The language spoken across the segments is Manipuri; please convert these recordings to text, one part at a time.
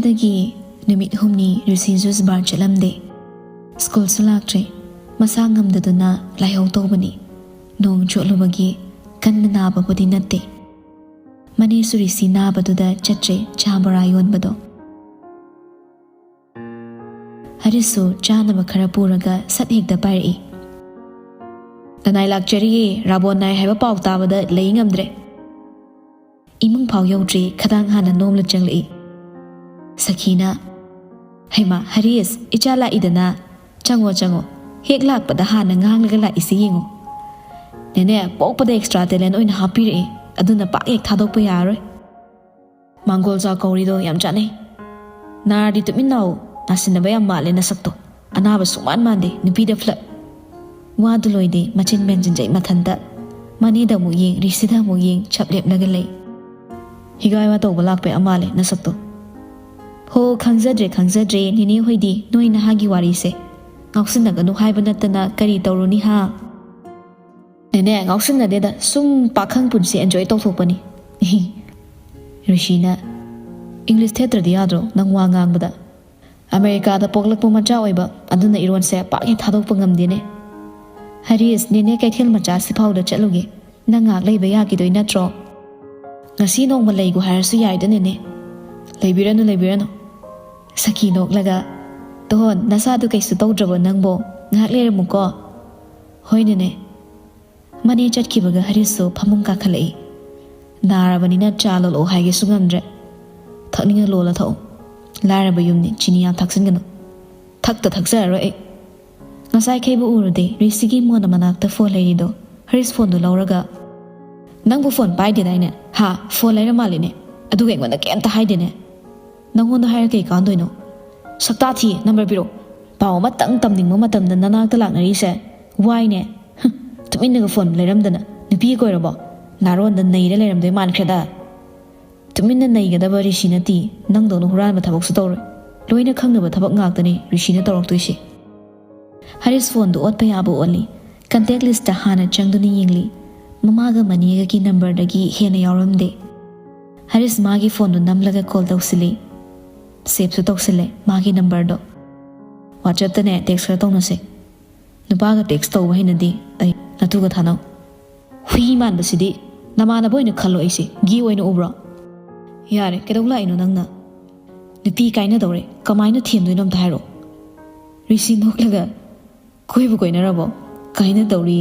Adagi numit humni Rishi bar chalamde. School sulaktre masangam daduna layaw tobani. Nong cholubagi kan naba budi natte. Mani surisi naba duda chatre chabarayon bado. Harisu chanaba karapuraga sathigda pari. Nanay lakchari rabon nai haiba pau tabada laying amdre. Imung pau yaudri kadang hana nom lachangli. Sakina Haima Haris ichala idana chango hek lak pada hana ngang lagala isi yingo. Nene pok pada extra talent oin hapiri aduna pak ek thadok pa yaroi. Mangol za kaurido yam chane. Nardi tuminaw nasinaba yam male nasakto. Anaba suman mande nipida flat. Waduloide machin benjinjay mathanda. Manida mo ying risida mo ying chaplep nagalay. Higay wa tawba lakpe amale nasakto. Ho khangzadre nini hoidi noi nahagi wari se. Ngausin nu haiba natana kari tawruni ha. Nene ngausin na deda sum pakhang punsi enjoy tawthokpani. Rishina English theater di adro nang wa ngangbada. America da poklakpo macha oiba aduna iron se pakhi thadokpa ngamdine. Haris nene kaithel macha sipau da chaluge nangak leiba yaki doi natro. Ngasi nong malay gu harasu yaida nene. Leibirano Saki noklaga Tohon nasadu kaisu tawdrabo nangbo ngak leramuko Hoinene Mani chatkibaga harisu pamung kakhalai Narabanina chalol o haige sungamdre Thakninga lola thao Laraba yumni chiniya thaksingano Thakta thaksaro e Ngasai kaibu urude risigi mona manakta phone lairido Haris phone do lauraga Nangbu phone pai didaine Ha phone laira maline Aduga ingwanda kemta haidine Nangonda hair kay kandoino. Sakta thi number biro. Pao matang tamning mo matamda nanakta laknari se. Why ne? Tumin naga phone layramdana. Nupi ko rabo. Naron da naira layramday man kreda. Tumin na naigada ba Rishina ti. Nang dono huran matabok sa tawre. Loy na kang na ba tabak ngaktani Rishina tawrok tuisi. Haris phone do ot payabo only. Contact list ta hana changdo ni yingli. Mamaga maniga ki number dagi hena yawramde. Haris magi phone do namlaga call tawsili. Save su toksile magi number do WhatsApp tane text kra tongna se nupaga text to wahina di ai natuga thano hui man basidi namana boina khallo aisi gi oina ubra yare kedogla ino nangna nupi kaina dore kamaina thiem doinom thairo Rishi noklaga koibu koina rabo kaina dori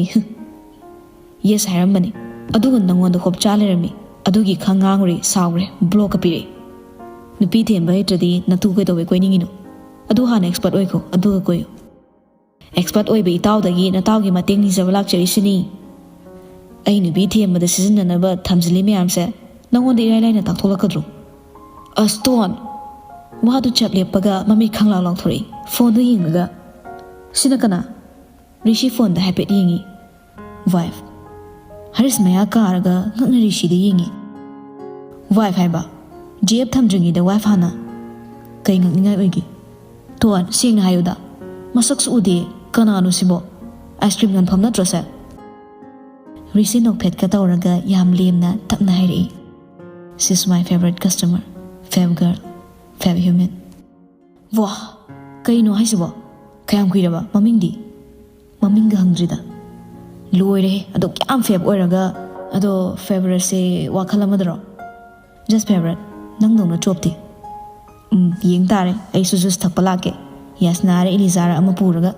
yes haramani aduga nangonda khop chale rami adugi khangangri sawre block apire Nupi themba hitradi natu koi tawe koi ningino. Adu hana expert oiko, adu koyo. Expert oiba itaw dagi nataw gi mateng ni zabalak chari sini. Ay nupi themba da season na ba thamzili me amse. Nangonda irai na taktola kadro. Aston. Wadu chap lepaga mami khanglaw law thori. Phone do yingaga. Sina kana. Rishi phone da habit yingi. Wife. Haris maya karaga ngakna Rishi da yingi. Wife haiba. Jeb thamdringi da wife hana kai ngakningai oigi tuan sing na hayuda masak su ude kananu sibo ice cream ngan phamna trosa Rishi nok phet ka tawraga yam lemna tapna hairi she's my favorite customer fab girl fab human wah kai no haisibo kayam kuiraba mamingga hangdrida loire ado kyam fab oiraga ado favorite se wakalamadro just favorite Nang dong na chopti. Ying tare, ay susus takpalake. Yas nare Ilizara ama puraga.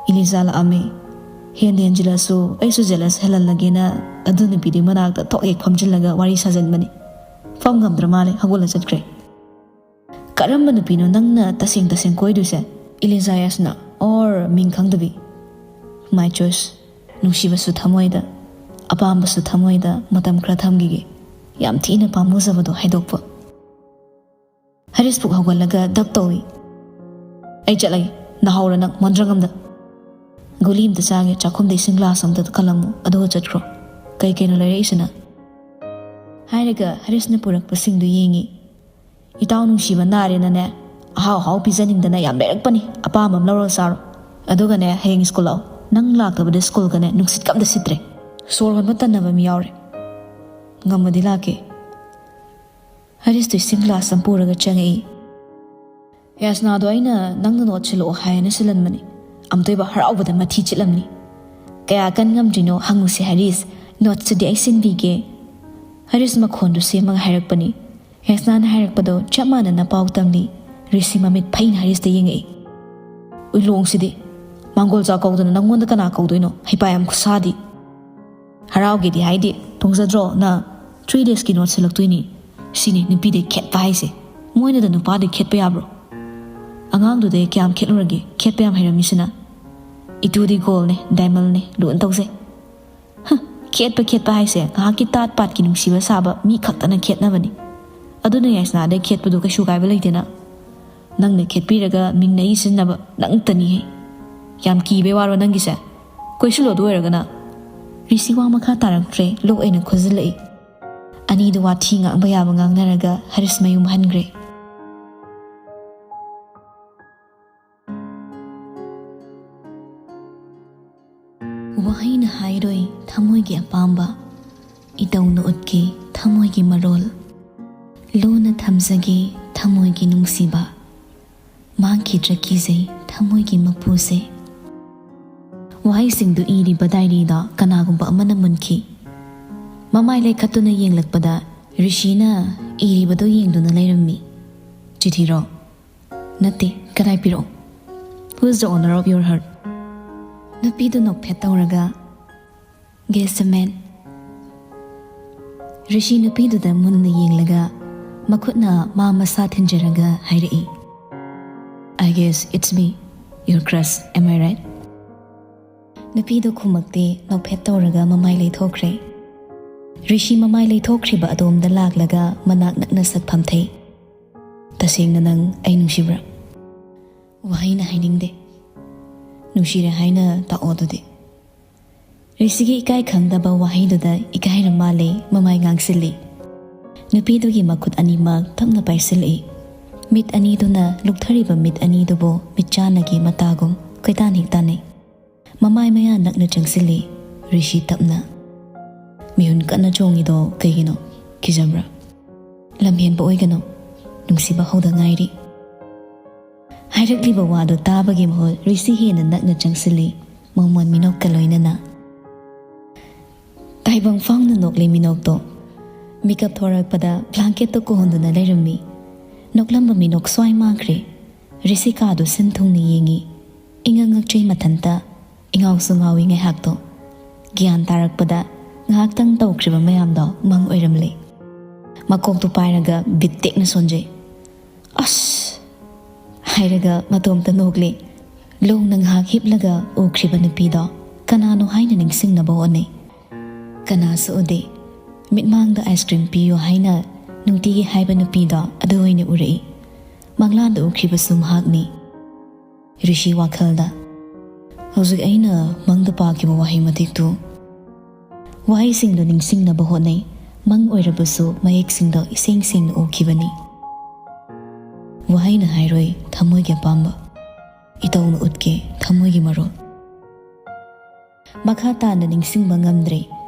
Ilizala ame. Hindi Angela so, ay su jealous helan lagi na adun pidi managta tok ek pamjilaga wari sajan mani. Fam gam dramale hagula chat kre. Karam manu pino nang na tasing koi du se. Ilizayas na or mingkang dabi. My choice. Nung shiva su thamoida. Apamba su thamoida matam kra thamgige. Yam thina pamuzabado haidokpa Haris puk hawalaga dak tawi ai chalai nahawra nak mandrangam da golim ta change chakhum de singla samta kalamu ado chatkro kai kai no lare isna hairaga Haris na purak pasing du yengi itaw nung shiba nare na ne haw pizaning dana yam berak pani apa mam lawro sar aduga ne heng school law nang lakta bade school ka ne nungsit kam da sitre sor wan matan na ba mi yawre Ngamadila ke Haris to singla sampuraga changai ꯌꯥꯁꯅꯥꯗꯣ ꯑꯩꯅ ꯅꯪꯅ ꯅꯣꯠ ꯁꯤꯜꯂꯛꯑꯣ ꯍꯥꯏꯅ ꯁꯤꯜꯍꯟꯕꯅꯤ ꯑꯝꯇꯣꯏꯕ ꯍꯔꯥꯎꯕꯗ ꯃꯊꯤ ꯆꯤꯠꯂꯝꯅꯤ ꯀꯌꯥ ꯀꯟ ꯉꯝꯗ꯭ꯔꯤꯅꯣ ꯍꯪꯉꯨꯁꯤ ꯍꯔꯤꯁ ꯅꯣꯠꯁꯇꯨꯗꯤ ꯑꯩ ꯁꯤꯟꯕꯤꯒꯦ ꯍꯔꯤꯁ ꯃꯈꯣꯟꯗꯨ ꯁꯦꯝꯃꯒ ꯍꯥꯏꯔꯛꯄꯅꯤ ꯌꯥꯁꯅꯥꯅ ꯍꯥꯏꯔꯛꯄꯗꯣ ꯆꯞ ꯃꯥꯟꯅꯅ ꯄꯥꯎ ꯇꯝꯂꯤ ꯔꯤꯁꯤ ꯃꯃꯤꯠ ꯐꯩꯅ ꯍꯔꯤꯁꯇ ꯌꯦꯡꯉꯛꯏ ꯎꯏꯂꯣꯡꯁꯤꯗꯤ ꯃꯥꯡꯒꯣꯜ ꯆꯥꯎ ꯀꯧꯗꯅ ꯅꯪꯉꯣꯟꯗ ꯀꯅꯥ ꯀꯧꯗꯣꯏꯅꯣ ꯍꯩꯄꯥ ꯌꯥꯝ ꯈꯨꯁꯥꯗꯤ ꯍꯔꯥꯎꯒꯦꯗꯤ ꯍꯥꯏꯗꯤ ꯇꯣꯡꯖꯗ꯭ꯔꯣ ꯅ 3 daysꯀꯤ ꯅꯣꯠ ꯁꯤꯜꯂꯛꯇꯣꯏꯅꯤ ꯁꯤꯅꯤ ꯅꯨꯄꯤꯗꯩ ꯈꯦꯠꯄ ꯍꯥꯏꯁꯦ ꯃꯣꯏꯅꯗ ꯅꯨꯄꯥꯗꯩ ꯈꯦꯠꯄ ꯌꯥꯕ꯭ꯔꯣ ꯑꯉꯥꯡꯗꯨꯗꯩ ꯀꯌꯥꯝ ꯈꯦꯠꯂꯨꯔꯒꯦ ꯈꯦꯠꯄ ꯌꯥꯝ ꯍꯩꯔꯝꯃꯤꯁꯤꯅ ꯏꯇꯨꯗꯤ ꯒꯣꯜꯅꯦ ꯗꯥꯏꯃꯜꯅꯦ ꯂꯣꯟ ꯇꯧꯖꯩ ꯈꯦꯠꯄ ꯍꯥꯏꯁꯦ ꯉꯥꯏꯍꯥꯛꯀꯤ ꯇꯥꯠ ꯄꯥꯠꯀꯤ ꯅꯨꯡꯁꯤꯕ ꯁꯥꯕ ꯃꯤ ꯈꯛꯇꯅ ꯈꯦꯠꯅꯕꯅꯤ ꯑꯗꯨꯅ ꯌꯥꯏꯁꯅꯥꯗꯩ ꯈꯦꯠꯄꯗꯨ ꯀꯩꯁꯨ ꯀꯥꯏꯕ ꯂꯩꯇꯦꯅ ꯅꯪꯅ ꯈꯦꯠꯄꯤꯔꯒ ꯃꯤꯡꯅꯩ ꯁꯤꯖꯤꯟꯅꯕ ꯅꯪꯇꯅꯤꯍꯦ ꯌꯥꯝ ꯀꯤꯕꯩ ꯋꯥꯔꯣ ꯅꯪꯒꯤꯁꯦ ꯀꯣꯏꯁꯤꯜꯂꯣꯗꯨ ꯑꯣꯏꯔꯒꯅ ꯔꯤꯁꯤ ꯋꯥ ꯃꯈꯥ ꯇꯥꯔꯛꯇ꯭ꯔꯦ ꯂꯣꯛ ꯑꯩꯅ ꯈꯣꯖꯤꯜꯂꯛꯏ ꯑꯅꯤꯗꯨ ꯋꯥꯊꯤ ꯉꯥꯡꯕ ꯌꯥꯕ ꯉꯥꯡꯅꯔꯒ ꯍꯔꯤꯁ ꯃꯌꯨꯝ ꯍꯟꯈ꯭ꯔꯦ ꯋꯥꯍꯩꯅ ꯍꯥꯏꯔꯣꯏ ꯊꯃꯣꯏꯒꯤ ꯑꯄꯥꯝꯕ ꯏꯇꯧꯅ ꯎꯠꯀꯦ ꯊꯃꯣꯏꯒꯤ ꯃꯔꯣꯜ ꯂꯣꯟꯅ ꯊꯝꯖꯒꯦ ꯊꯃꯣꯏꯒꯤ ꯅꯨꯡꯁꯤꯕ ꯃꯥꯡꯈꯤꯗ꯭ꯔ ꯀꯤꯖꯩ ꯊꯃꯣꯏꯒꯤ ꯃꯄꯨꯁꯦ ꯋꯥꯍꯩꯁꯤꯡꯗꯨ ꯏꯔꯤꯕ ꯗꯥꯏꯔꯤꯗ ꯀꯅꯥꯒꯨꯝꯕ ꯑꯃꯅ ꯃꯨꯟꯈꯤ ꯃꯃꯥꯏ ꯂꯩꯈꯠꯇꯨꯅ ꯌꯦꯡꯂꯛꯄꯗ ꯔꯤꯁꯤꯅ ꯏꯔꯤꯕꯗꯨ ꯌꯦꯡꯗꯨꯅ ꯂꯩꯔꯝꯃꯤ ꯆꯤꯊꯤꯔꯣ ꯅꯠꯇꯦ ꯀꯗꯥꯏ ꯄꯤꯔꯛꯑꯣ Who is the owner of your heart ꯅꯨꯄꯤꯗꯨ ꯅꯣꯛꯐꯦꯠ ꯇꯧꯔꯒ Guess the man ꯔꯤꯁꯤ ꯅꯨꯄꯤꯗꯨꯗ ꯃꯨꯟꯅ ꯌꯦꯡꯂꯒ ꯃꯈꯨꯠꯅ ꯃꯥ ꯃꯁꯥ ꯊꯤꯟꯖꯔꯒ ꯍꯥꯏꯔꯛꯏ I guess it's me your crush am I right ꯅꯨꯄꯤꯗꯨ ꯈꯨꯝꯃꯛꯇꯦ ꯅꯣꯛꯐꯦꯠ ꯇꯧꯔꯒ ꯃꯃꯥꯏ ꯂꯩꯊꯣꯛꯈ꯭ꯔꯦ ꯔꯤꯁꯤ ꯃꯃꯥꯏ ꯂꯩꯊꯣꯛꯈ꯭ꯔꯤꯕ ꯑꯗꯣꯝꯗ ꯂꯥꯛꯂꯒ ꯃꯅꯥꯛ ꯅꯛꯅ ꯁꯛ ꯐꯝꯊꯩ ꯇꯁꯦꯡꯅ ꯅꯪ ꯑꯩ ꯅꯨꯡꯁꯤꯕ꯭ꯔꯥ ꯋꯥꯍꯩꯅ ꯍꯥꯏꯅꯤꯡꯗꯦ ꯅꯨꯡꯁꯤꯔꯦ ꯍꯥꯏꯅ ꯇꯥꯛꯑꯣ ꯑꯗꯨꯗꯤ ꯔꯤꯁꯤꯒꯤ ꯏꯀꯥꯏ ꯈꯪꯗꯕ ꯋꯥꯍꯩꯗꯨꯗ ꯏꯀꯥꯏꯔ ꯃꯥꯜꯂꯦ ꯃꯃꯥꯏ ꯉꯥꯡꯁꯤꯜꯂꯤ ꯅꯨꯄꯤꯗꯨꯒꯤ ꯃꯈꯨꯠ ꯑꯅꯤꯃꯛ ꯇꯞꯅ ꯄꯥꯏꯁꯤꯜꯂꯛꯏ ꯃꯤꯠ ꯑꯅꯤꯗꯨꯅ ꯂꯨꯛꯊꯔꯤꯕ ꯃꯤꯠ ꯑꯅꯤꯗꯨꯕꯨ ꯃꯤꯠꯆꯥꯟꯅꯒꯤ ꯃꯇꯥꯒꯨꯝ ꯀꯣꯏꯇꯥꯟ ꯍꯦꯛ ꯇꯥꯟꯅꯩ ꯃꯃꯥꯏ ꯃꯌꯥ ꯅꯛꯅ ꯆꯪꯁꯤꯜꯂꯤ ꯔꯤꯁꯤ ꯇꯞꯅ ꯃꯤꯍꯨꯟ ꯀꯟꯅ ꯆꯣꯡꯉꯤꯗꯣ ꯀꯩꯒꯤꯅꯣ ꯀꯤꯖꯕ꯭ꯔꯥ ꯂꯝꯍꯦꯟꯕ ꯑꯣꯏꯒꯅꯣ ꯅꯨꯡꯁꯤꯕ ꯍꯧꯗ ꯉꯥꯏꯔꯤ ꯍꯥꯏꯔꯛꯂꯤꯕ ꯋꯥꯗꯨ ꯇꯥꯕꯒꯤ ꯃꯍꯨꯠ ꯔꯤꯁꯤ ꯍꯦꯟꯅ ꯅꯛꯅ ꯆꯪꯁꯤꯜꯂꯤ ꯃꯣꯃꯣꯟ ꯃꯤꯅꯣꯛꯀ ꯂꯣꯏꯅꯅ ꯇꯥꯏꯕꯪ ꯐꯥꯎꯅ ꯅꯣꯛꯂꯤ ꯃꯤꯅꯣꯛꯇꯣ ꯃꯤꯀꯞ ꯊꯣꯔꯛꯄꯗ ꯕ꯭ꯂꯥꯡꯀꯦꯠꯇꯣ ꯀꯣꯍꯣꯟꯗꯨꯅ ꯂꯩꯔꯝꯃꯤ ꯅꯣꯛꯂꯝꯕ ꯃꯤꯅꯣꯛ ꯁ꯭ꯋꯥꯏ ꯃꯥꯡꯈ꯭ꯔꯦ ꯔꯤꯁꯤ ꯀꯥꯗꯨ ꯁꯤꯟ ꯊꯨꯡꯅ ꯌꯦꯡꯉꯤ ꯏꯉꯛ ꯉꯛꯆꯩ ꯃꯊꯟꯇ ꯏꯉꯥꯎꯁꯨ ꯉꯥꯎꯏ ꯉꯥꯏꯍꯥꯛꯇꯣ ꯒ꯭ꯌꯥꯟ ꯇꯥꯔꯛꯄꯗ ꯉꯥꯏꯍꯥꯛꯇꯪ ꯇꯧꯈ꯭ꯔꯤꯕ ꯃꯌꯥꯝꯗꯣ ꯃꯪ ꯑꯣꯏꯔꯝꯂꯦ ꯃꯀꯣꯛꯇꯨ ꯄꯥꯏꯔꯒ ꯕꯤꯠ ꯇꯦꯛꯅ ꯁꯣꯟꯖꯩ ꯑꯁ ꯍꯥꯏꯔꯒ ꯃꯇꯣꯝꯇ ꯅꯣꯛꯂꯦ ꯂꯣꯡꯅ ꯉꯥꯏꯍꯥꯛ ꯍꯤꯞꯂꯒ ꯎꯈ꯭ꯔꯤꯕ ꯅꯨꯄꯤꯗꯣ ꯀꯅꯥꯅꯣ ꯍꯥꯏꯅ ꯅꯤꯡꯁꯤꯡꯅꯕ ꯍꯣꯠꯅꯩ ꯀꯅꯥꯁꯨ ꯎꯗꯦ ꯃꯤꯠꯃꯥꯡꯗ ꯑꯥꯏꯁ ꯀ꯭ꯔꯤꯝ ꯄꯤꯌꯣ ꯍꯥꯏꯅ ꯅꯨꯡꯇꯤꯒꯤ ꯍꯥꯏꯕ ꯅꯨꯄꯤꯗꯣ ꯑꯗꯨ ꯑꯣꯏꯅ ꯎꯔꯛꯏ ꯃꯪꯂꯥꯟꯗ ꯎꯈꯤꯕꯁꯨ ꯃꯍꯥꯛꯅꯤ ꯔꯤꯁꯤ ꯋꯥꯈꯜꯗ ꯍꯧꯖꯤꯛ ꯑꯩꯅ ꯃꯪꯗ ꯄꯥꯈꯤꯕ ꯋꯥꯍꯩ ꯃꯇꯦꯛꯇꯨ ꯋꯥꯍꯩꯁꯤꯡꯗꯨ ꯅꯤꯡꯁꯤꯡꯅꯕ ꯍꯣꯠꯅꯩ ꯃꯪ ꯑꯣꯏꯔꯕꯁꯨ ꯃꯌꯦꯛꯁꯤꯡꯗꯣ ꯏꯁꯦꯡ ꯁꯦꯡꯅ ꯎꯈꯤꯕꯅꯤ ꯋꯥꯍꯩꯅ ꯍꯥꯏꯔꯣꯏ ꯊꯃꯣꯏꯒꯤ ꯑꯄꯥꯝꯕ ꯏꯇꯧꯅ ꯎꯠꯀꯦ ꯊꯃꯣꯏꯒꯤ ꯃꯔꯣꯜ ꯃꯈꯥ ꯇꯥꯅ ꯅꯤꯡꯁꯤꯡꯕ ꯉꯝꯗ꯭ꯔꯦ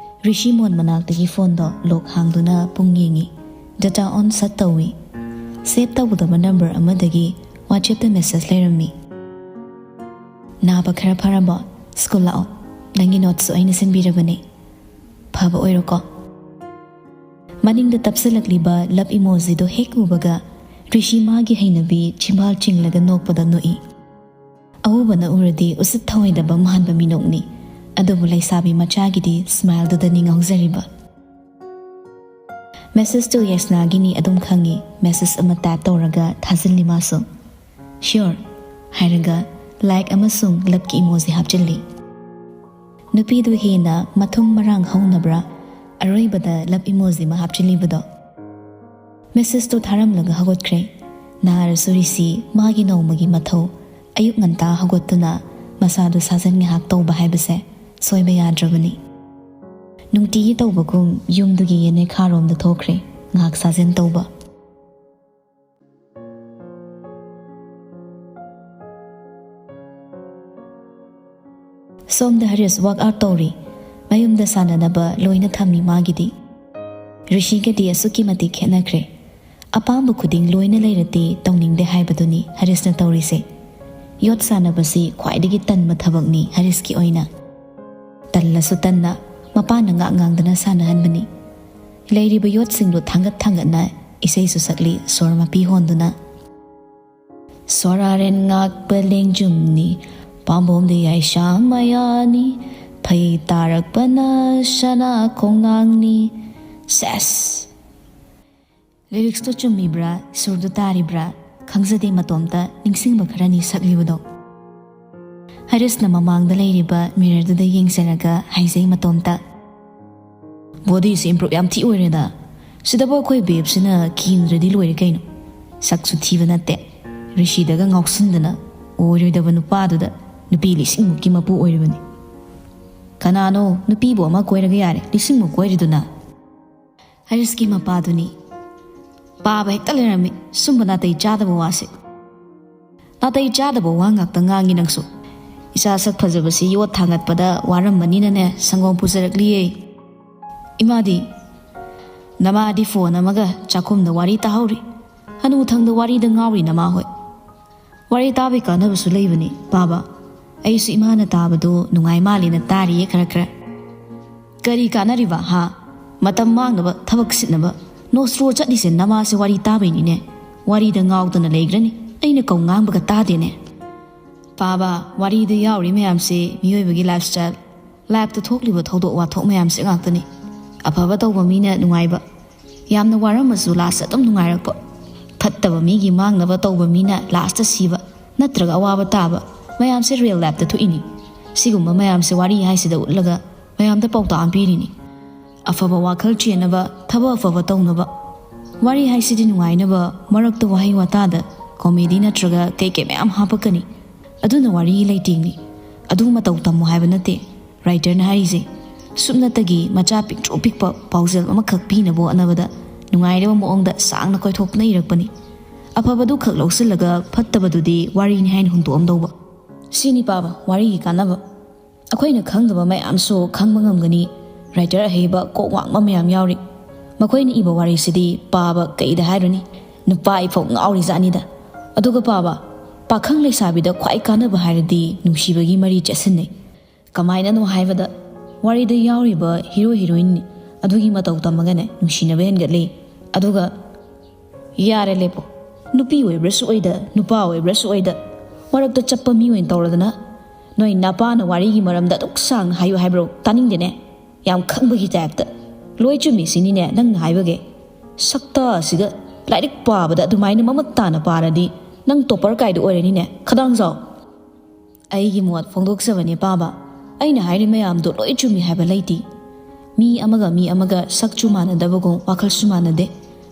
ꯔꯤꯁꯤ ꯃꯣꯟ ꯃꯅꯥꯛꯇꯒꯤ ꯐꯣꯟꯗꯣ ꯂꯣꯛ ꯍꯥꯡꯗꯨꯅ ꯄꯨꯡ ꯌꯦꯡꯉꯤ ꯗꯇꯥ ꯑꯣꯟ ꯁꯠ ꯇꯧꯏ ꯁꯦꯞ ꯇꯧꯒꯗꯕ ꯅꯝꯕꯔ ꯑꯃꯗꯒꯤ ꯋꯥꯆꯦꯞꯇ ꯃꯦꯁꯦꯖ ꯂꯩꯔꯝꯃꯤ ꯅꯥꯕ ꯈꯔ ꯐꯔꯕꯣ ꯁ꯭ꯀꯨꯜ ꯂꯥꯛꯑꯣ ꯅꯪꯒꯤ ꯅꯣꯠꯁꯨ ꯑꯩꯅ ꯁꯤꯟꯕꯤꯔꯕꯅꯤ ꯐꯕ ꯑꯣꯏꯔꯣꯀꯣ ꯃꯅꯤꯡꯗ ꯇꯞꯁꯤꯜꯂꯛꯂꯤꯕ ꯂꯞ ꯏꯃꯣꯖꯤꯗꯣ ꯍꯦꯛ ꯎꯕꯒ ꯔꯤꯁꯤ ꯃꯥꯒꯤ ꯍꯩꯅꯕꯤ ꯆꯤꯝꯕꯥꯜ ꯆꯤꯡꯂꯒ ꯅꯣꯛꯄꯗ ꯅꯣꯛꯏ ꯑꯎꯕꯅ ꯎꯔꯗꯤ ꯎꯁꯤꯠ ꯊꯑꯣꯏꯗꯕ ꯃꯥꯟꯕ ꯃꯤꯅꯣꯛꯅꯤ ꯑꯗꯨꯕꯨ ꯂꯩꯁꯥꯕꯤ ꯃꯆꯥꯒꯤꯗꯤ ꯁ꯭ꯃꯥꯏꯜꯗꯨꯗꯅꯤ ꯉꯥꯎꯖꯔꯤꯕ ꯃꯦꯁꯦꯖꯇꯨ ꯌꯦꯁꯅꯥꯒꯤꯅꯤ ꯑꯗꯨꯝ ꯈꯪꯉꯤ ꯃꯦꯁꯦꯖ ꯑꯃ ꯇꯥꯏꯞ ꯇꯧꯔꯒ ꯊꯥꯖꯤꯜꯂꯤ ꯃꯥꯁꯨ ꯁꯤꯌꯣꯔ ꯍꯥꯏꯔꯒ ꯂꯥꯏꯛ ꯑꯃꯁꯨꯡ ꯂꯞꯀꯤ ꯏꯃꯣꯖꯤ ꯍꯥꯞꯆꯤꯜꯂꯤ ꯅꯨꯄꯤꯗꯨ ꯍꯦꯟꯅ ꯃꯊꯨꯝ ꯃꯔꯥꯡ ꯍꯧꯅꯕ꯭ꯔꯥ ꯑꯔꯣꯏꯕꯗ ꯂꯞ ꯏꯃꯣꯖꯤ ꯑꯃ ꯍꯥꯞꯆꯤꯜꯂꯤꯕꯗꯣ ꯃꯦꯁꯦꯖꯇꯨ ꯊꯥꯔꯝꯂꯒ ꯍꯧꯒꯠꯈ꯭ꯔꯦ ꯅꯥꯔꯁꯨ ꯔꯤꯁꯤ ꯃꯥꯒꯤ ꯅꯣꯡꯃꯒꯤ ꯃꯊꯧ ꯑꯌꯨꯛ ꯉꯟꯇꯥ ꯍꯧꯒꯠꯇꯨꯅ ꯃꯁꯥꯗꯨ ꯁꯥꯖꯟ ꯉꯥꯏꯍꯥꯛ ꯇꯧꯕ ꯍꯥꯏꯕꯁꯦ ꯁꯣꯏꯕ ꯌꯥꯗ꯭ꯔꯕꯅꯤ ꯅꯨꯡꯇꯤꯒꯤ ꯇꯧꯕꯒꯨꯝ ꯌꯨꯝꯗꯨꯒꯤ ꯌꯦꯅꯦꯈꯥꯔꯣꯝꯗ ꯊꯣꯛꯈ꯭ꯔꯦ ꯉꯥꯏꯍꯥꯛ ꯁꯥꯖꯟ ꯇꯧꯕ ꯁꯣꯝꯗ ꯍꯔꯤꯁ ꯋꯥꯛ ꯑꯥꯎꯠ ꯇꯧꯔꯤ ꯃꯌꯨꯝꯗ ꯁꯥꯟꯅꯅꯕ ꯂꯣꯏꯅ ꯊꯝꯃꯤ ꯃꯥꯒꯤꯗꯤ ꯔꯤꯁꯤꯒꯗꯤ ꯑꯁꯨꯛꯀꯤ ꯃꯇꯤꯛ ꯈꯦꯠꯅꯈ꯭ꯔꯦ ꯑꯄꯥꯝꯕ ꯈꯨꯗꯤꯡ ꯂꯣꯏꯅ ꯂꯩꯔꯗꯤ ꯇꯧꯅꯤꯡꯗꯦ ꯍꯥꯏꯕꯗꯨꯅꯤ ꯍꯔꯤꯁꯅ ꯇꯧꯔꯤꯁꯦ ꯌꯣꯠ ꯁꯥꯟꯅꯕꯁꯤ ꯈ꯭ꯋꯥꯏꯗꯒꯤ ꯇꯟꯕ ꯊꯕꯛꯅꯤ ꯍꯔꯤꯁꯀꯤ ꯑꯣꯏꯅ ꯇꯜꯂꯁꯨ ꯇꯟꯅ ꯃꯄꯥꯅ ꯉꯥꯡꯗꯅ ꯁꯥꯟꯅꯍꯟꯕꯅꯤ ꯂꯩꯔꯤꯕ ꯌꯣꯠꯁꯤꯡꯗꯨ ꯊꯥꯡꯒꯠ ꯊꯥꯡꯒꯠꯅ ꯏꯁꯩꯁꯨ ꯁꯛꯂꯤ ꯁꯣꯔ ꯃꯄꯤ ꯍꯣꯟꯗꯨꯅ ꯁꯣꯔꯥꯔꯦꯟ ꯉꯥꯛꯄ ꯂꯦꯡꯖꯨꯝꯅꯤ ꯄꯥꯝꯕꯣꯝꯗ ꯌꯥꯏꯁꯥ ꯃꯌꯥꯅꯤ ꯐꯩ ꯇꯥꯔꯛꯄꯅ ꯁꯅꯥ ꯈꯣꯡꯅꯥꯡꯅꯤ ꯁꯦꯁ ꯂꯤꯔꯤꯛꯁꯇꯨ ꯆꯨꯝꯃꯤꯕ꯭ꯔꯥ ꯁꯨꯔꯗꯨ ꯇꯥꯔꯤꯕ꯭ꯔꯥ ꯈꯪꯖꯗꯦ ꯃꯇꯣꯝꯇ ꯅꯤꯡꯁꯤꯡꯕ ꯈꯔꯅꯤ ꯁꯛꯂꯤꯕꯗꯣ ꯍꯔꯤꯁꯅ ꯃꯃꯥꯡꯗ ꯂꯩꯔꯤꯕ ꯃꯤꯔꯔꯗꯨꯗ ꯌꯦꯡꯖꯔꯒ ꯍꯥꯏꯖꯩ ꯃꯇꯣꯝꯇ ꯕꯣꯗꯤꯁꯤ ꯏꯝꯄ꯭ꯔꯨꯞ ꯌꯥꯝ ꯊꯤ ꯑꯣꯏꯔꯦꯗ ꯁꯤꯗꯕꯨ ꯑꯩꯈꯣꯏ ꯕꯦꯕꯁꯤꯅ ꯀꯤꯝꯗ꯭ꯔꯗꯤ ꯂꯣꯏꯔꯦ ꯀꯩꯅꯣ ꯁꯛꯁꯨ ꯊꯤꯕ ꯅꯠꯇꯦ ꯔꯤꯁꯤꯗꯒ ꯉꯥꯎꯁꯤꯟꯗꯅ ꯑꯣꯏꯔꯣꯏꯗꯕ ꯅꯨꯄꯥꯗꯨꯗ ꯅꯨꯄꯤ 1,000,000ꯃꯨꯛꯀꯤ ꯃꯄꯨ ꯑꯣꯏꯔꯤꯕꯅꯤ ꯀꯅꯥꯅꯣ ꯅꯨꯄꯤꯕꯨ ꯑꯃ ꯀꯣꯏꯔꯒ ꯌꯥꯔꯦ 1,000,000ꯃꯨꯛ ꯀꯣꯏꯔꯤꯗꯨꯅ ꯍꯔꯤꯁꯀꯤ ꯃꯄꯥꯗꯨꯅꯤ ꯄꯥꯕ ꯍꯦꯛꯇ ꯂꯩꯔꯝꯃꯤ ꯁꯨꯝꯕ ꯅꯥꯇꯩ ꯆꯥꯗꯕ ꯋꯥꯁꯦ ꯅꯥꯇꯩ ꯆꯥꯗꯕ ꯋꯥ ꯉꯥꯛꯇ ꯉꯥꯡꯉꯤ ꯅꯪꯁꯨ ꯏꯆꯥ ꯁꯛ ꯐꯖꯕꯁꯤ ꯌꯣꯠ ꯊꯥꯡꯒꯠꯄꯗ ꯋꯥꯔꯝꯕꯅꯤꯅꯅꯦ ꯁꯪꯒꯣꯝ ꯄꯨꯖꯔꯛꯂꯤꯌꯦ ꯏꯃꯥꯗꯤ ꯅꯃꯥꯗꯤ ꯐꯣꯟ ꯑꯃꯒ ꯆꯥꯛꯈꯨꯝꯗ ꯋꯥꯔꯤ ꯇꯥꯍꯧꯔꯤ ꯍꯅꯨꯊꯪꯗ ꯋꯥꯔꯤꯗ ꯉꯥꯎꯔꯤ ꯅꯃꯥ ꯍꯣꯏ ꯋꯥꯔꯤ ꯇꯥꯕꯩ ꯀꯥꯟꯅꯕꯁꯨ ꯂꯩꯕꯅꯤ ꯄꯥꯕ ꯑꯩꯁꯨ ꯏꯃꯥꯅ ꯇꯥꯕꯗꯣ ꯅꯨꯡꯉꯥꯏ ꯃꯥꯜꯂꯤꯅ ꯇꯥꯔꯤꯌꯦ ꯈꯔ ꯀꯔꯤ ꯀꯥꯟꯅꯔꯤꯕ ꯍꯥ ꯃꯇꯝ ꯃꯥꯡꯅꯕ ꯊꯕꯛ ꯁꯤꯠꯅꯕ ꯅꯣꯁꯇ꯭ꯔꯣ ꯆꯠꯂꯤꯁꯦ ꯅꯃꯥꯁꯦ ꯋꯥꯔꯤ ꯇꯥꯕꯩꯅꯤꯅꯦ ꯋꯥꯔꯤꯗ ꯉꯥꯎꯗꯅ ꯂꯩꯈ꯭ꯔꯅꯤ ꯑꯩꯅ ꯀꯧ ꯉꯥꯡꯕꯒ ꯇꯥꯗꯦꯅꯦ ꯄꯥꯕ ꯋꯥꯔꯤꯗ ꯌꯥꯎꯔꯤ ꯃꯌꯥꯝꯁꯦ ꯃꯤꯑꯣꯏꯕꯒꯤ ꯂꯥꯏꯐꯁ꯭ꯇꯥꯏꯜ ꯂꯥꯏꯐꯇ ꯊꯣꯛꯂꯤꯕ ꯊꯧꯗꯣꯛ ꯋꯥꯊꯣꯛ ꯃꯌꯥꯝꯁꯦ ꯉꯥꯛꯇꯅꯤ ꯑꯐꯕ ꯇꯧꯕ ꯃꯤꯅ ꯅꯨꯡꯉꯥꯏꯕ ꯌꯥꯝꯅ ꯋꯥꯔꯝꯃꯁꯨ ꯂꯥꯁꯇ ꯑꯗꯨꯝ ꯅꯨꯡꯉꯥꯏꯔꯛꯄ ꯐꯠꯇꯕ ꯃꯤꯒꯤ ꯃꯥꯡꯅꯕ ꯇꯧꯕ ꯃꯤꯅ ꯂꯥꯁꯇ ꯁꯤꯕ ꯅꯠꯇ꯭ꯔꯒ ꯑꯋꯥꯕ ꯇꯥꯕ ꯃꯌꯥꯝꯁꯦ ꯔꯤꯌꯦꯜ ꯂꯥꯏꯐꯇ ꯊꯣꯛꯏꯅꯤ ꯁꯤꯒꯨꯝꯕ ꯃꯌꯥꯝꯁꯦ ꯋꯥꯔꯤ ꯍꯥꯏꯁꯤꯗ ꯎꯠꯂꯒ ꯃꯌꯥꯝꯗ ꯄꯥꯎꯇꯥꯛ ꯑꯃ ꯄꯤꯔꯤꯅꯤ ꯑꯐꯕ ꯋꯥꯈꯜ ꯆꯦꯟꯅꯕ ꯊꯕꯛ ꯑꯐꯕ ꯇꯧꯅꯕ ꯋꯥꯔꯤ ꯍꯥꯏꯁꯤꯗꯤ ꯅꯨꯡꯉꯥꯏꯅꯕ ꯃꯔꯛꯇ ꯋꯥꯍꯩ ꯋꯥꯇꯥꯗ ꯀꯣꯃꯦꯗꯤ ꯅꯠꯇ꯭ꯔꯒ ꯀꯩ ꯃꯌꯥꯝ ꯍꯥꯞꯄꯛꯀꯅꯤ ꯑꯗꯨꯅ ꯋꯥꯔꯤꯒꯤ ꯂꯩꯇꯦꯡꯅꯤ ꯑꯗꯨ ꯃꯇꯧ ꯇꯝꯃꯨ ꯍꯥꯏꯕ ꯅꯠꯇꯦ ꯔꯥꯏꯇꯔꯅ ꯍꯥꯏꯔꯤꯁꯦ ꯁꯨꯞꯅꯇꯒꯤ ꯃꯆꯥ ꯄꯤꯛꯇ꯭ꯔꯨ ꯄꯤꯛꯄ ꯄꯥꯎꯖꯦꯜ ꯑꯃꯈꯛ ꯄꯤꯅꯕ ꯍꯣꯠꯅꯕꯗ ꯅꯨꯡꯉꯥꯏꯔꯕ ꯃꯑꯣꯡꯗ ꯁꯥꯡꯅ ꯀꯣꯏꯊꯣꯛꯇꯨꯅ ꯏꯔꯛꯄꯅꯤ ꯑꯐꯕꯗꯨ ꯈꯛ ꯂꯧꯁꯤꯜꯂꯒ ꯐꯠꯇꯕꯗꯨꯗꯤ ꯋꯥꯔꯤꯅꯤ ꯍꯥꯏꯅ ꯍꯨꯟꯇꯣꯛꯑꯝꯗꯧꯕ ꯁꯤꯅꯤ ꯄꯥꯕ ꯋꯥꯔꯤꯒꯤ ꯀꯥꯟꯅꯕ ꯑꯩꯈꯣꯏꯅ ꯈꯪꯗꯕ ꯃꯌꯥꯝꯁꯨ ꯈꯪꯕ ꯉꯝꯒꯅꯤ ꯔꯥꯏꯇꯔ ꯑꯍꯩꯕ ꯀꯣꯛ ꯋꯥꯡꯕ ꯃꯌꯥꯝ ꯌꯥꯎꯔꯤ ꯃꯈꯣꯏꯅ ꯏꯕ ꯋꯥꯔꯤꯁꯤꯗꯤ ꯄꯥꯕ ꯀꯩꯗ ꯍꯥꯏꯔꯨꯅꯤ ꯅꯨꯄꯥ ꯏꯐꯧ ꯉꯥꯎꯔꯤꯖꯥꯠꯅꯤꯗ ꯑꯗꯨꯒ ꯄꯥꯕ ꯄꯥꯈꯪ ꯂꯩꯁꯥꯕꯤꯗ ꯈ꯭ꯋꯥꯏ ꯀꯥꯟꯅꯕ ꯍꯥꯏꯔꯗꯤ ꯅꯨꯡꯁꯤꯕꯒꯤ ꯃꯔꯤ ꯆꯠꯁꯤꯟꯅꯩ ꯀꯃꯥꯏꯅꯅꯣ ꯍꯥꯏꯕꯗ ꯋꯥꯔꯤꯗ ꯌꯥꯎꯔꯤꯕ ꯍꯤꯔꯣ ꯍꯤꯔꯣꯏꯟ ꯑꯗꯨꯒꯤ ꯃꯇꯧ ꯇꯝꯃꯒꯅꯦ ꯅꯨꯡꯁꯤꯅꯕ ꯍꯦꯟꯒꯠꯂꯤ ꯑꯗꯨꯒ ꯌꯥꯔꯦ ꯂꯦꯞꯄꯣ ꯅꯨꯄꯤ ꯑꯣꯏꯕ꯭ꯔꯁꯨ ꯑꯣꯏꯗ ꯅꯨꯄꯥ ꯑꯣꯏꯕ꯭ꯔꯁꯨ ꯑꯣꯏꯗ ꯃꯔꯛꯇ ꯆꯠꯄ ꯃꯤ ꯑꯣꯏꯅ ꯇꯧꯔꯗꯅ ꯅꯣꯏ ꯅꯄꯥꯅ ꯋꯥꯔꯤꯒꯤ ꯃꯔꯝꯗ ꯑꯗꯨꯛ ꯁꯥꯡꯅ ꯍꯥꯏꯌꯨ ꯍꯥꯏꯕ꯭ꯔꯣ ꯇꯥꯅꯤꯡꯗꯦꯅꯦ ꯌꯥꯝ ꯈꯪꯕꯒꯤ ꯇꯥꯏꯞꯇ ꯂꯣꯏ ꯆꯨꯝꯃꯤ ꯁꯤꯅꯤꯅꯦ ꯅꯪꯅ ꯍꯥꯏꯕꯒꯦ ꯁꯛꯇꯥ ꯑꯁꯤꯒ ꯂꯥꯏꯔꯤꯛ ꯄꯥꯕꯗ ꯑꯗꯨꯃꯥꯏꯅ ꯃꯃꯨꯠ ꯇꯥꯅ ꯄꯥꯔꯗꯤ ꯅꯪ ꯇꯣꯄꯔ ꯀꯥꯏꯗ ꯑꯣꯏꯔꯅꯤꯅꯦ ꯈꯗꯥꯡꯖꯥꯎ ꯑꯩꯒꯤ ꯃꯣꯠ ꯐꯣꯡꯗꯣꯛꯆꯕꯅꯦ ꯄꯥꯕ ꯑꯩꯅ ꯍꯥꯏꯔꯤ ꯃꯌꯥꯝꯗꯣ ꯂꯣꯏ ꯆꯨꯝꯃꯤ ꯍꯥꯏꯕ ꯂꯩꯇꯦ ꯃꯤ ꯑꯃꯒ ꯁꯛꯁꯨ ꯃꯥꯟꯅꯗꯕꯒꯨꯝ ꯋꯥꯈꯜꯁꯨ ꯃꯥꯟꯅꯗꯦ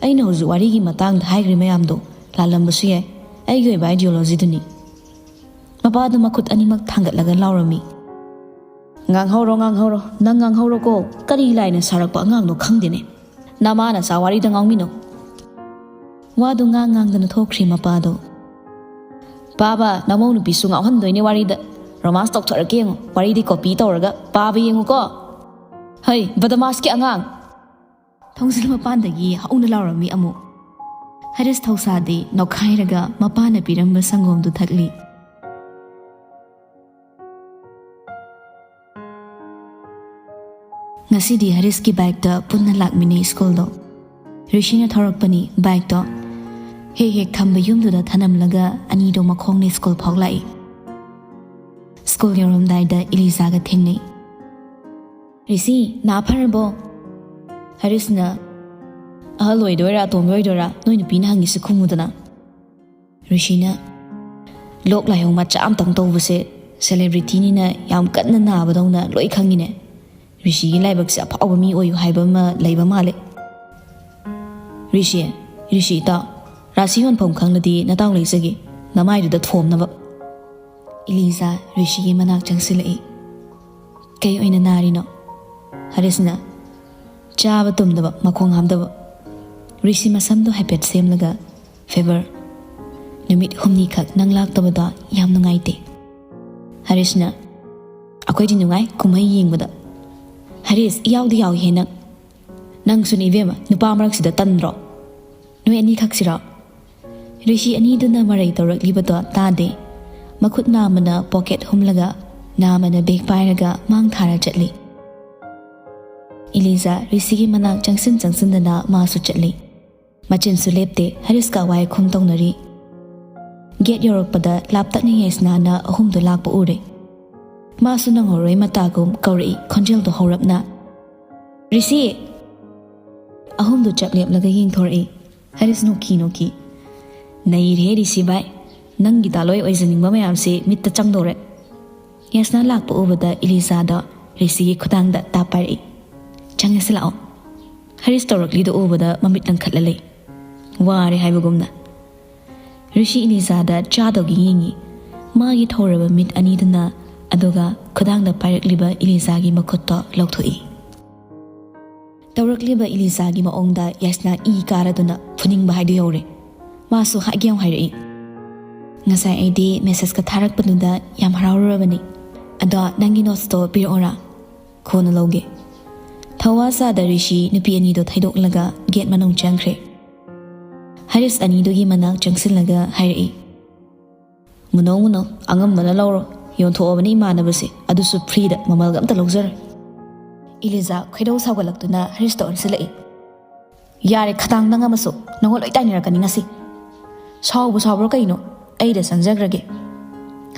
ꯑꯩꯅ ꯍꯧꯖꯤꯛ ꯋꯥꯔꯤꯒꯤ ꯃꯇꯥꯡꯗ ꯍꯥꯏꯈ꯭ꯔꯤ ꯃꯌꯥꯝꯗꯣ ꯂꯥꯜꯂꯝꯕꯁꯨ ꯌꯥꯏ ꯑꯩꯒꯤ ꯑꯣꯏꯕ ꯑꯥꯏꯗꯤꯌꯣꯂꯣꯖꯤꯗꯨꯅꯤ ꯃꯄꯥꯗꯨ ꯃꯈꯨꯠ ꯑꯅꯤꯃꯛ ꯊꯥꯡꯒꯠꯂꯒ ꯂꯥꯎꯔꯝꯃꯤ ꯉꯥꯡꯍꯧꯔꯣ ꯅꯪ ꯉꯥꯡꯍꯧꯔꯣꯀꯣ ꯀꯔꯤ ꯂꯥꯏꯅ ꯁꯥꯔꯛꯄ ꯑꯉꯥꯡꯅꯣ ꯈꯪꯗꯦꯅꯦ ꯅꯃꯥꯅ ꯆꯥ ꯋꯥꯔꯤꯗ ꯉꯥꯡꯃꯤꯟꯅꯧ ꯋꯥꯗꯨ ꯉꯥꯡꯗꯅ ꯊꯣꯛꯈ꯭ꯔꯤ ꯃꯄꯥꯗꯣ ꯄꯥꯕ ꯅꯃꯧ ꯅꯨꯄꯤꯁꯨ ꯉꯥꯎꯍꯟꯗꯣꯏꯅꯦ ꯋꯥꯔꯤꯗ ꯔꯣꯃꯥꯟꯁ ꯇꯧꯊꯔꯛꯀꯦ ꯌꯦꯡꯉꯣ ꯋꯥꯔꯤꯗꯤ ꯀꯣꯄꯤ ꯇꯧꯔꯒ ꯄꯥꯕ ꯌꯦꯡꯉꯨꯀꯣ ꯍꯩ ꯕꯗꯃꯥꯁꯀꯤ ꯑꯉꯥꯡ ꯊꯣꯡꯖꯤꯜ ꯃꯄꯥꯟꯗꯒꯤ ꯍꯧꯅ ꯂꯥꯎꯔꯝꯃꯤ ꯑꯃꯨꯛ ꯍꯔꯤꯁ ꯊꯧꯁꯥꯗꯤ ꯅꯣꯛꯈꯥꯏꯔꯒ ꯃꯄꯥꯅ ꯄꯤꯔꯝꯕ ꯁꯪꯒꯣꯝꯗꯨ ꯊꯛꯂꯤ ꯉꯁꯤꯗꯤ ꯍꯔꯤꯁꯀꯤ ꯕꯥꯏꯛꯇ ꯄꯨꯟꯅ ꯂꯥꯛꯃꯤꯟꯅꯩ ꯁ꯭ꯀꯨꯜꯗꯣ ꯔꯤꯁꯤꯅ ꯊꯧꯔꯛꯄꯅꯤ ꯕꯥꯏꯛꯇꯣ ꯍꯦꯛ ꯊꯝꯕ ꯌꯨꯝꯗꯨꯗ ꯊꯅꯝꯂꯒ ꯑꯅꯤꯗꯣ ꯃꯈꯣꯡꯅ ꯁ꯭ꯀꯨꯜ ꯐꯥꯎ ꯂꯥꯛꯏ ꯁ꯭ꯀꯨꯜ ꯌꯧꯔꯝꯗꯥꯏꯗ ꯏꯂꯤꯖꯥꯒ ꯊꯦꯡꯅꯩ ꯔꯤꯁꯤ ꯅꯥ ꯐꯔꯕꯣ ꯍꯔꯤꯁꯅ ꯑꯍꯜ ꯑꯣꯏꯗꯣꯏꯔꯥ ꯑꯇꯣꯝꯕꯤ ꯑꯣꯏꯗꯣꯏꯔꯥ ꯅꯣꯏ ꯅꯨꯄꯤꯅ ꯍꯪꯉꯤꯁꯤ ꯈꯨꯝꯃꯨꯗꯅ ꯔꯤꯁꯤꯅ ꯂꯣꯛ ꯂꯥꯏꯍꯧ ꯃꯆꯥ ꯑꯝꯇꯪ ꯇꯧꯕꯁꯦ ꯁꯦꯂꯦꯕ꯭ꯔꯤꯇꯤꯅꯤꯅ ꯌꯥꯝ ꯀꯟꯅ ꯅꯥꯕꯗꯧꯅ ꯂꯣꯏ ꯈꯪꯉꯤꯅꯦ ꯔꯤꯁꯤꯒꯤ ꯂꯥꯏꯕꯛꯁꯦ ꯑꯐꯥꯎꯕ ꯃꯤ ꯑꯣꯏꯌꯨ ꯍꯥꯏꯕ ꯑꯃ ꯂꯩꯕ ꯃꯥꯜꯂꯦ ꯔꯤꯁꯤ ꯏꯇꯥꯎ ꯔꯥꯁꯤ ꯌꯣꯟꯐꯝ ꯈꯪꯂꯗꯤ ꯅꯇꯥꯎ ꯂꯩꯖꯒꯦ ꯅꯃꯥꯏꯗꯨꯗ ꯊꯣꯝꯅꯕ ꯏꯂꯤꯖꯥ ꯔꯤꯁꯤꯒꯤ ꯃꯅꯥꯛ ꯆꯪꯁꯤꯜꯂꯛꯏ ꯀꯩ ꯑꯣꯏꯅ ꯅꯥꯔꯤꯅꯣ ꯍꯔꯤꯁꯅ ꯆꯥꯕ ꯇꯨꯝꯗꯕ ꯃꯈꯣꯡ ꯍꯥꯝꯗꯕ ꯔꯤꯁꯤ ꯃꯁꯝꯗꯣ ꯍꯥꯏꯐꯦꯠ ꯁꯦꯝꯂꯒ ꯐꯦꯚꯔ ꯅꯨꯃꯤꯠ 8 ꯅꯪ ꯂꯥꯛꯇꯕꯗꯣ ꯌꯥꯝ ꯅꯨꯡꯉꯥꯏꯇꯦ ꯍꯔꯤꯁꯅ ꯑꯩꯈꯣꯏꯗꯤ ꯅꯨꯡꯉꯥꯏ ꯀꯨꯝꯍꯩ ꯌꯦꯡꯕꯗ ꯍꯔꯤꯁ ꯌꯥꯎꯗꯤ ꯌꯥꯎꯏꯍꯦ ꯅꯪꯁꯨꯅꯤ ꯏꯕꯦꯝꯃ ꯅꯨꯄꯥ ꯃꯔꯛꯁꯤꯗ ꯇꯟꯗ꯭ꯔꯣ Noi ani khaksira Rishi ani duna marai tawrak libato tade Makut namana pocket humlaga namana bag pairaga mang thara chatli Eliza Rishi gi manak jangsin dana masu chatli Machin su lepte Haris ka wai khum tongnari Get yorokpada laptak ni ngesna na ahum do lakpa ure Masu nangoroi matagum kauri konjel do horapna Rishi ahum do chaplep laga ying thori Haris noki Nai re Rishi bai Nang gidaloi oizaning mamayam se mitta changdore Yasna lakpa ubada Eliza da Rishi gi khudang da tapari Changasilao Haris torokli do ubada mamit nang khatlalei Ware haibagumna Rishi Eliza da chadogi yingi Magi thoraba mit ani duna aduga khudang da pairakliba Eliza gi makhutta lauthoi Tawrakliba Eliza gi maongda Yasna kara duna phuning ba haidu yore Masu hagyam hairai Ngasai aidi message ka tharak panuda yam haraurabani Ada nangi notes to pirora Khona loge Thawasa da Rishi nupi ani do thaidok laga gate manong changkhre Haris ani do gi manak changsil laga hairai Muno angam mana lauro yon tho obani manabase adusu free da mamal gam ta logjar Eliza khaido sawgalaktuna Haris to onsilai Yare khatang nanga maso nangol loi tainira kani ngasi Sawbro kaino aida sanjagrage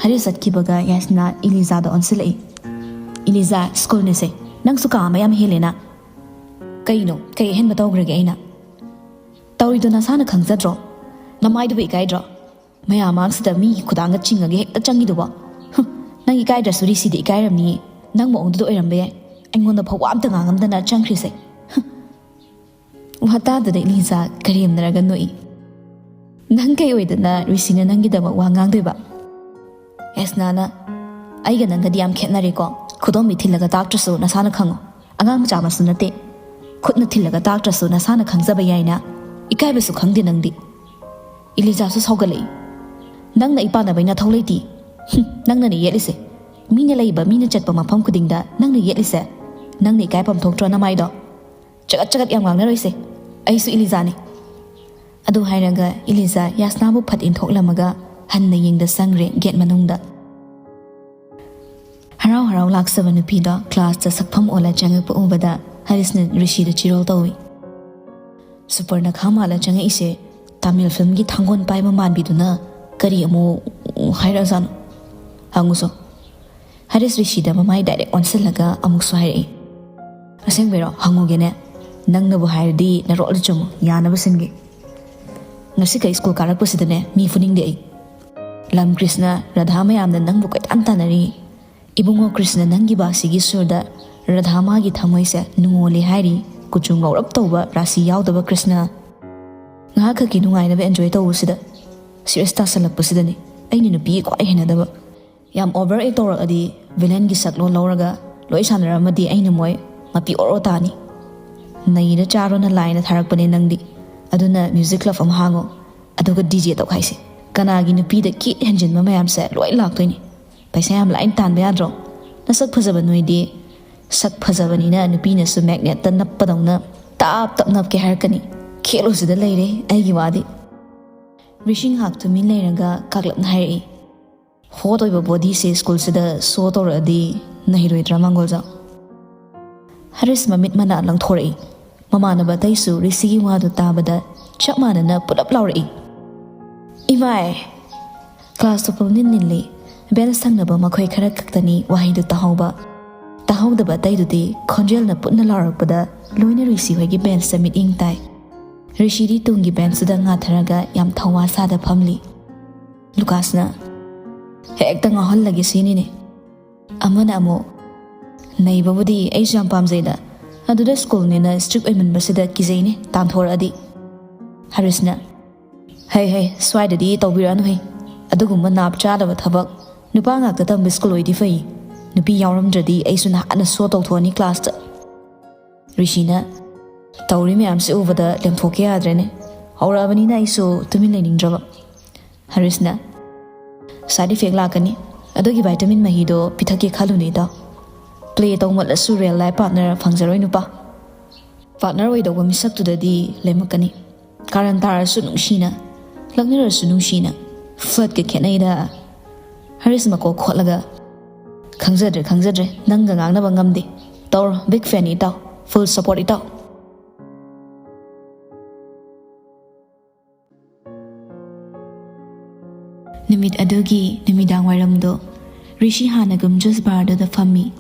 Haris atkibaga Yasna Eliza da onsilai Eliza school ne se nang su ka mayam helena kaino kai hen batawgrage aina Taurido nasana khangzadro namai du ikaidro maya mangsida mi khudanga chingage hekta changiduba nang ikaidra suri sidi ikairamni nang mo ongdu oirambe aingonda phawa amta ngangamdana changkhrise wata da Eliza karim naraga noi nang kai oidana Risina nangidama wa ngangdeba Yasnana aiga nanga diam khetnare ko khudom mi thilaga doctor su nasana khango angang macha masu nate khutna thilaga doctor su nasana khangjaba yaina Ikai besu khangdi nangdi Eliza su sawgalei Nangna ipana baina thawleiti Nangna ni yelise Mina leiba mina chatpa mafam kudingda Nangna yelise Nangna ikai pam thoktra namai do Chagat yam ngang naroise Aisu Eliza ni Adu hairaga Eliza Yasna bu phat in thoklamaga Hanna yingda sangre get manungda Harau laksaba nupi da class ta sakpham ola changpa ubada Harisna Rishi da chirol tawi Superna khamala changa ise Tamil film gi thangon pai man biduna kari amu hairazan hanguso Haris Rishi da mamai direct onsilaga amuk so hairi aseng bero hangugene nangna bu hairdi na rol chum yana basingi ngasi kai school karak pusidane mi funing de lam Krishna Radha mayamna nangbu kai tantanari ibungo Krishna nangi basi gi surda Radha ma gi thamoise nungole hairi kuchung gaurap tawba rasi yaudaba Krishna nga khaki nungaina be enjoy tawusida serious ta salakpasidani aini nupi ko ai henadaba yam over a torak adi villain gi saklo lauraga loi sanara madi aina moi mapi oro tani naida charo na line tharakpane nangdi aduna music club am hango aduga DJ taw khaisi kanagi nupi da ki henjin ma mayam se loi laktoini paisa yam line tan be adro nasak phajaba noidi sak phajabani na nupi na su magnet ta nappadawna tap nap ke harkani khelo sida leire aigi wadi Rishing hak to min leiraga kaklap na hairi hotoiba body se school sida so toradi nahiroi dramangolja Haris mamit mana lang thorai mamana ba taisu Rishi gi wadu tabada chapmana na pulap laurai Imai class to pumnin ninli ben sangnaba makhoi khara kaktani wahidu tahauba Tahawdaba taidudi khonjel na putna larakpada loina Rishi hoigi ben samit ingtai Rishi di tungi ben suda nga tharaga yam thawa sada phamli Lucasna hekta nga hol lagi sini ne amana amo naibabudi exam pamzaida aduda school ne na strict oiman basida kizaine tamthor adi Harisna hey swaida di tawbiranu he adugumba nap chadaba thabak nupa nga ta tam school oidi fai nupi yauramdradi aisu na ana so tawthoni class ta Rishina tawri me amse ubada lemthoke adrene haurabani na aisu tumin leningraba Harisna side effect lakani adogi vitamin mahido pithake khaluni da play tawmal asu real life partner phangjaroi nupa partner oi do misak tu dadi lemakani Karan tarasu nungshina laknirasu nungshina flirt ke khenai da Haris mako khotlaga khangzadre nangga ngangna bangamdi tor big fan itaw full support itaw Nimit adugi nimidang wairamdo Rishi hanagum just barda da fammi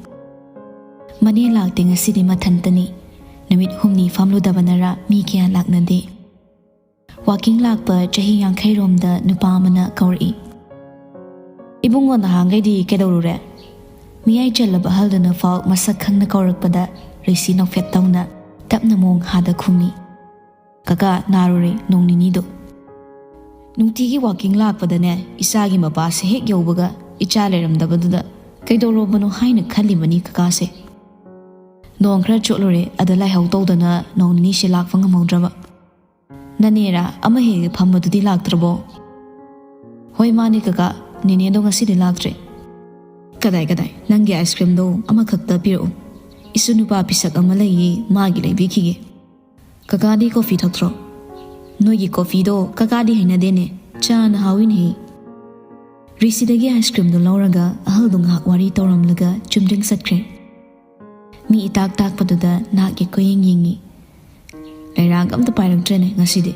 Mane lakte ngasidi mathantani Nimit humni famlu dabanara mi kya laknade Walking lakpa chahi yankhai romda nupa amana kauri Ibungo na hangai di kedawrure Miyai jalaba haldana fal masak khangna kaurakpada Rishi nokfet tawna tapna mong hada khumi Kaka narure nongnini do Nungtigi walking lakpadane isagi mabase hek yawbaga icha leramdabaduda kaidawrobano haina khalibani kaka se Nong khra chotlore adalai hautawdana nongnini se lakfa ngamawdraba Nanera ama he phammadudi laktrabo Hoi mani kaka Nini do ngasidi laktre Kadai nangi ice cream do ama khakta piro Isu nupa pisak ama layi magi laibikige Kakadi coffee thakthro Noigi coffee do kakadi haina dene cha na hawin hi Rishi dagi ice cream do lauraga ahal do ngak wari tawramlaga chumdring satkre Mi itak paduda nagi ko yingi Lairang amta pairaktrene ngasidi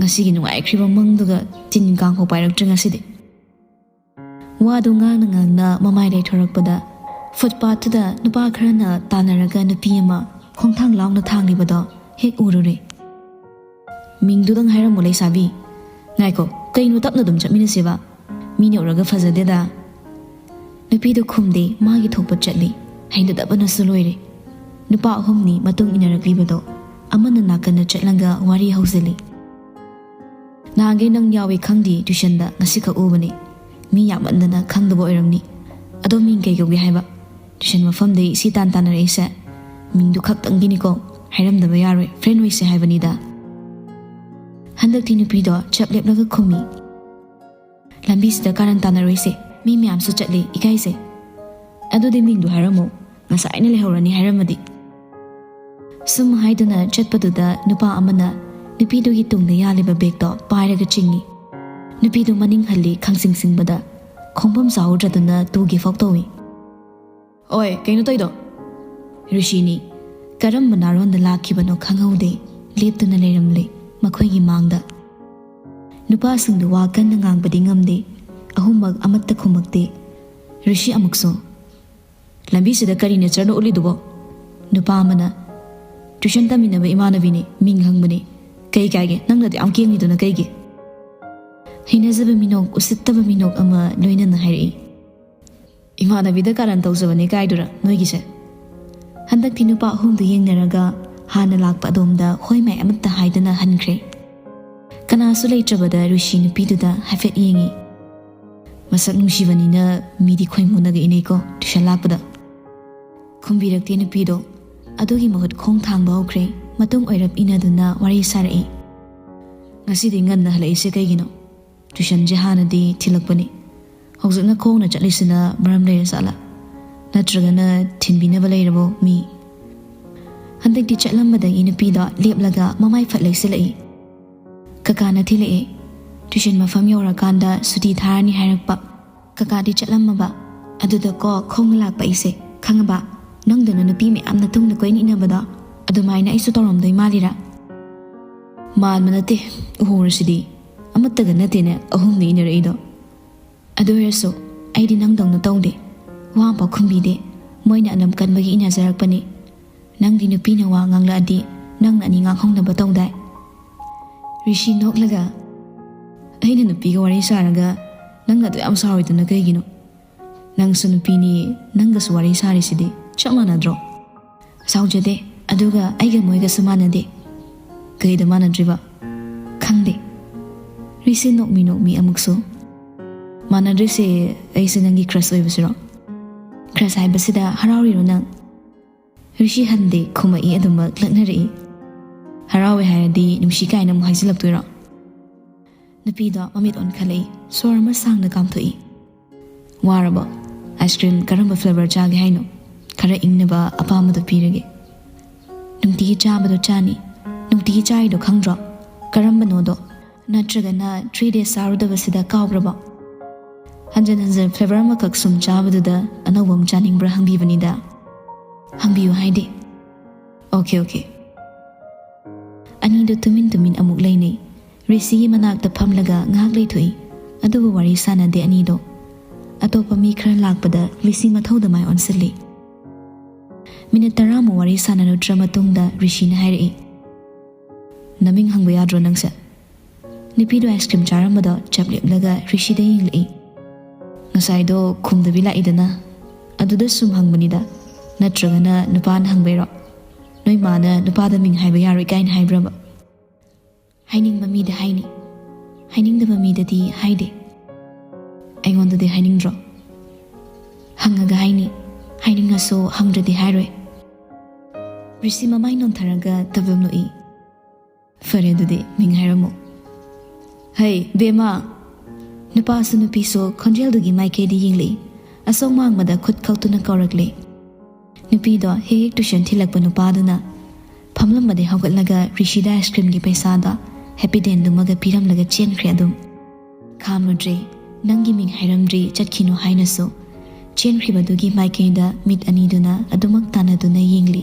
Ngasigi nungai kriba mangduga tin kang ho pairaktre ngasidi Wadu ngang na mamai dai thorakpada footpath da nupa kharana tanaraga nupi ama khongthang laungna thanglibado hek urure Mingdudang hairam mulai sabi ngaiko kainu tapna dum chamina seba mini oraga fazade da nupi do khumde magi thokpa chatli haida dabana suloire nupa humni matung inaraglibado amana nakana chatlanga wari hauseli Nage nang yawe khangdi tuition da ngasi ka ubani Mi yamandana khangdabo oiramni ado ming kay gawgi haiba tuition mafamdai si tantanare isa mingdu khaktangini ko hairamdaba yaroi friend wise haibani da Handak ti nupi do chapleblaga khumi Lambi sida karan tanare se mi miyam su chatli ikai se ado de mingdu hairamo ngasai na lehorani hairamadi Sum haidana chatpaduda nupa amana nupi do gi tungda yaliba bag do pairaga chingi Nupi do maning halli khangsing singbada khongbam zawdraduna tugi foktowi Oi kaino toido Rishini karam manaron da lakhibano khanghaude leptuna leramle makhoi gi mangda Nupa singdu wa kan ngangbadi ngamde ahumag amatta khumakte Rishi amukso Lambi sida kari ne charno uli dubo Nupa amana tuition taminaba imanabini ming hangbani kai kaige nangna de amkeng ni duna kaige Hinazaba minok usittaba minok ama loina na hairi Imanabida karan tawsabane kaidura noigise Handak tinupa humdu yengnaraga hana lakpa adomda hoi mai amatta haidana hankre Kanasu leitrabada Rishi nupiduda hafet yengi Masak nungsibanina midi khoimunaga ineko tuition lakpada Khumbirakte nupido adugi mahut khong thangba hokre matung oirap inaduna wari sarai Ngasidi nganna halaise kaigino Tuition jahanadi thilakpani hojikna khongna chalisina maram leira sala natragana thinbinaba leirabo mi handak di chatlambada inupi da leplaga mamai phatlai silai kakana thilai tuition mafam yora kanda suti tharani hairakpa kaka di chatlamaba aduda ko khonglakpa ise khangaba nangdana nupi me amna tungna koin inabada adumaina isu toromdoi malira manmanate uhorasidi Amattaga natene ahumni inaraido Adu heraso aidi nangdongna tawde Wampa khumbide moina anam kanbagi inazarakpani Nangdi nupina wa ngangla adi nangna ni nganghongnaba tawdai Rishi noklaga Aina nupiga wari saraga nangna do yam saroiduna kaigino Nangsu nupini nanggasu wari sarisidi chap manadro Saujade aduga aiga moiga samanade Kaida manadriba Khangde Rishi nokmi amukso Manadrese aise nangi crush oibasiro Crush haibasida harauriro nang Rishi hande khumai aduma laknari Harawe hairadi nungsi kaina mu haisilaktuira Nupido mamit on khalai sorma sangna kamthoi Waraba ice cream karamba flavor chage haino khara ingnaba apamadu pirage Nungtigi chabado chani Nungtigi chaido khangdro ꯀꯔꯝꯕꯅꯣꯗꯣ ꯅꯠꯇ꯭ꯔꯒꯅ 3 days ꯆꯥꯔꯨꯗꯕꯁꯤꯗ ꯀꯥꯎꯈ꯭ꯔꯕꯣ ꯍꯟꯖꯟ ꯍꯟꯖꯟ ꯐ꯭ꯂꯦꯚꯔ ꯑꯃꯈꯛ ꯁꯨꯝ ꯆꯥꯕꯗꯨꯗ ꯑꯅꯧꯕ ꯑꯃ ꯆꯥꯅꯤꯡꯕ꯭ꯔꯥ ꯍꯪꯕꯤꯕꯅꯤꯗ ꯍꯪꯕꯤꯌꯨ ꯍꯥꯏꯗꯤ ꯑꯣꯀꯦ ꯑꯅꯤꯗꯨ ꯇꯨꯃꯤꯟ ꯇꯨꯃꯤꯟ ꯑꯃꯨꯛ ꯂꯩꯅꯩ ꯔꯤꯁꯤꯒꯤ ꯃꯅꯥꯛꯇ ꯐꯝꯂꯒ ꯉꯥꯏꯍꯥꯛ ꯂꯩꯊꯣꯛꯏ ꯑꯗꯨꯕꯨ ꯋꯥꯔꯤ ꯁꯥꯟꯅꯗꯦ ꯑꯅꯤꯗꯣ ꯑꯇꯣꯞꯄ ꯃꯤ ꯈꯔ ꯂꯥꯛꯄꯗ ꯔꯤꯁꯤ ꯃꯊꯧꯗ ꯃꯥꯏ ꯑꯣꯟꯁꯤꯜꯂꯤ ꯃꯤꯅꯤꯠ 10ꯃꯨꯛ ꯋꯥꯔꯤ ꯁꯥꯟꯅꯔꯨꯗ꯭ꯔ ꯃꯇꯨꯡꯗ ꯔꯤꯁꯤꯅ ꯍꯥꯏꯔꯛꯏ ꯅꯃꯤꯡ ꯍꯪꯕ ꯌꯥꯗ꯭ꯔꯣ ꯅꯪꯁꯦ ꯅꯨꯄꯤꯗꯣ ꯑꯥꯏꯁ ꯀ꯭ꯔꯤꯝ ꯆꯥꯔꯝꯕꯗꯣ ꯆꯞ ꯂꯦꯞꯂꯒ ꯔꯤꯁꯤꯗ ꯌꯦꯡꯂꯛꯏ ꯉꯁꯥꯏꯗꯣ ꯈꯨꯝꯗꯕꯤ ꯂꯥꯛꯏꯗꯅ ꯑꯗꯨꯗ ꯁꯨꯝ ꯍꯪꯕꯅꯤꯗ ꯅꯠꯇ꯭ꯔꯒꯅ ꯅꯨꯄꯥꯅ ꯍꯪꯕꯩꯔꯣ ꯅꯣꯏ ꯃꯥꯅ ꯅꯨꯄꯥꯗ ꯃꯤꯡ ꯍꯥꯏꯕ ꯌꯥꯔꯣꯏ ꯀꯥꯏꯅ ꯍꯥꯏꯕ꯭ꯔꯕ ꯍꯥꯏꯅꯤꯡꯕ ꯃꯤꯗ ꯍꯥꯏꯅꯤ ꯍꯥꯏꯅꯤꯡꯗꯕ ꯃꯤꯗꯗꯤ ꯍꯥꯏꯗꯦ ꯑꯩꯉꯣꯟꯗꯗꯤ ꯍꯥꯏꯅꯤꯡꯗ꯭ꯔꯣ ꯍꯪꯉꯒ ꯍꯥꯏꯅꯤ ꯍꯥꯏꯅꯤꯡꯉꯁꯨ ꯍꯪꯗ꯭ꯔꯗꯤ ꯍꯥꯏꯔꯣꯏ ꯔꯤꯁꯤ ꯃꯃꯥꯏ ꯅꯣꯟꯊꯔꯒ ꯇꯕꯝ ꯅꯣꯛꯏ ꯐꯔꯦ ꯑꯗꯨꯗꯤ ꯃꯤꯡ ꯍꯥꯏꯔꯝꯃꯨ ꯍꯩ ꯕꯦꯃꯥ ꯅꯨꯄꯥꯁꯨ ꯅꯨꯄꯤꯁꯨ ꯈꯣꯟꯖꯦꯜꯗꯨꯒꯤ ꯃꯥꯏꯀꯩꯗ ꯌꯦꯡꯂꯛꯏ ꯑꯁꯣꯝ ꯋꯥꯡꯃꯗ ꯈꯨꯠ ꯈꯧꯇꯨꯅ ꯀꯧꯔꯛꯂꯤ ꯅꯨꯄꯤꯗꯣ ꯍꯦꯛ ꯇꯨꯏꯁꯟ ꯊꯤꯜꯂꯛꯄ ꯅꯨꯄꯥꯗꯨꯅ ꯐꯝꯂꯝꯕꯗꯩ ꯍꯧꯒꯠꯂꯒ ꯔꯤꯁꯤꯗ ꯑꯥꯏꯁ ꯀ꯭ꯔꯤꯝꯒꯤ ꯄꯩꯁꯥꯗ ꯍꯦꯄꯤꯗꯦꯟꯗꯨꯃꯒ ꯄꯤꯔꯝꯂꯒ ꯆꯦꯟꯈ꯭ꯔꯦ ꯑꯗꯨꯝ ꯈꯥꯝꯃꯨꯗ꯭ꯔꯦ ꯅꯪꯒꯤ ꯃꯤꯡ ꯍꯥꯏꯔꯝꯗ꯭ꯔꯤ ꯆꯠꯈꯤꯅꯨ ꯍꯥꯏꯅꯁꯨ ꯆꯦꯟꯈ꯭ꯔꯤꯕꯗꯨꯒꯤ ꯃꯥꯏꯀꯩꯗ ꯃꯤꯠ ꯑꯅꯤꯗꯨꯅ ꯑꯗꯨꯃꯛ ꯇꯥꯟꯅꯗꯨꯅ ꯌꯦꯡꯂꯤ